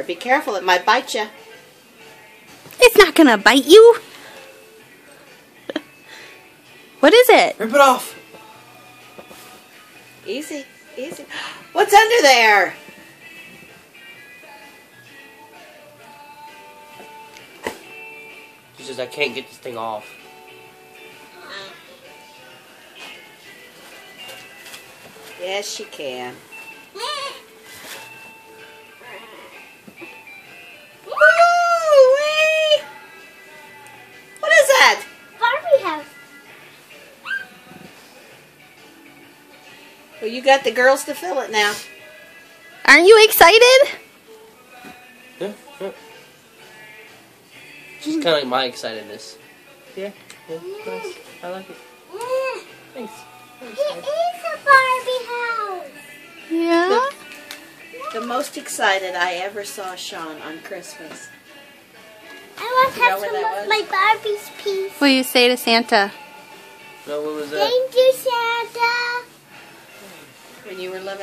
Be careful, it might bite you. It's not gonna bite you. What is it? Rip it off. Easy, easy. What's under there? She says, I can't get this thing off. Yes, she can. Woo-wee! What is that? Barbie house. Well, you got the girls to fill it now. Aren't you excited? Yeah, yeah. She's kind of like my excitedness. Yeah, yeah, nice. I like it. Thanks. It is a Barbie house. Yeah. The most excited I ever saw Sean on Christmas. I want to You know have where some that of was? my Barbie's piece. What do you say to Santa? No, what was that? Thank you, Santa. When you were living